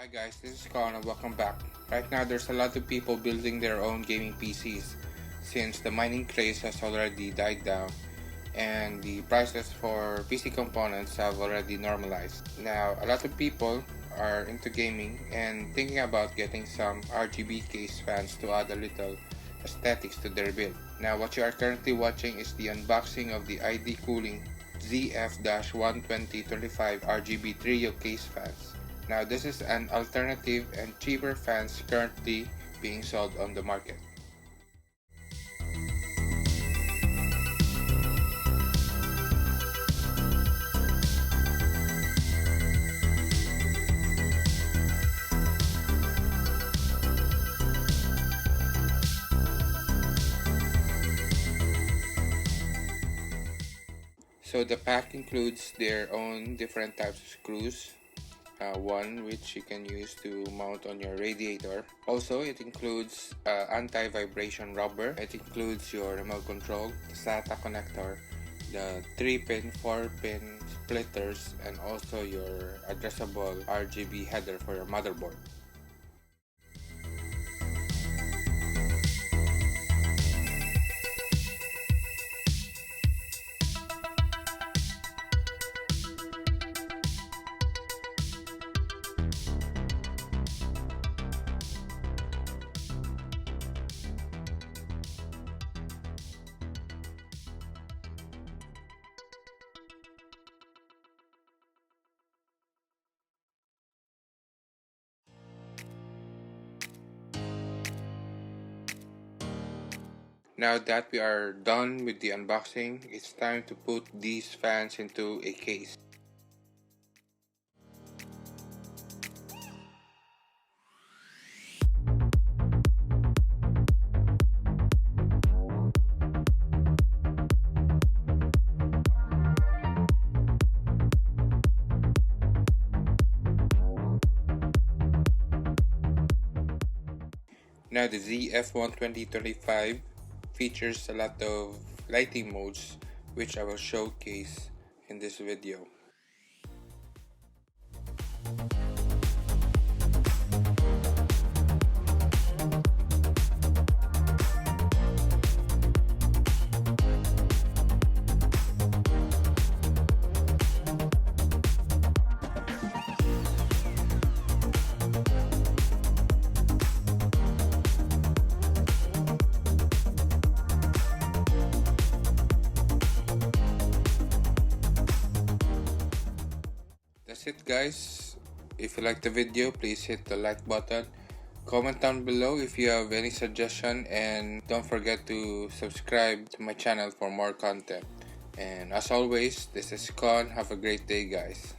Hi guys, this is Con and welcome back. Right now there's a lot of people building their own gaming PCs since the mining craze has already died down and the prices for PC components have already normalized. Now a lot of people are into gaming and thinking about getting some RGB case fans to add a little aesthetics to their build. Now what you are currently watching is the unboxing of the IDCOOLING ZF-12025 RGB trio case fans. Now this is an alternative and cheaper fans currently being sold on the market. So the pack includes their own different types of screws. One which you can use to mount on your radiator. Also, it includes anti-vibration rubber. It includes your remote control, the SATA connector, the 3-pin, 4-pin splitters, and also your addressable RGB header for your motherboard. Now that we are done with the unboxing, it's time to put these fans into a case. Now the ZF-12025 features a lot of lighting modes which I will showcase in this video. That's it guys. If you like the video, please hit the like button. Comment down below if you have any suggestion, and don't forget to subscribe to my channel for more content. And as always, this is Con. Have a great day guys.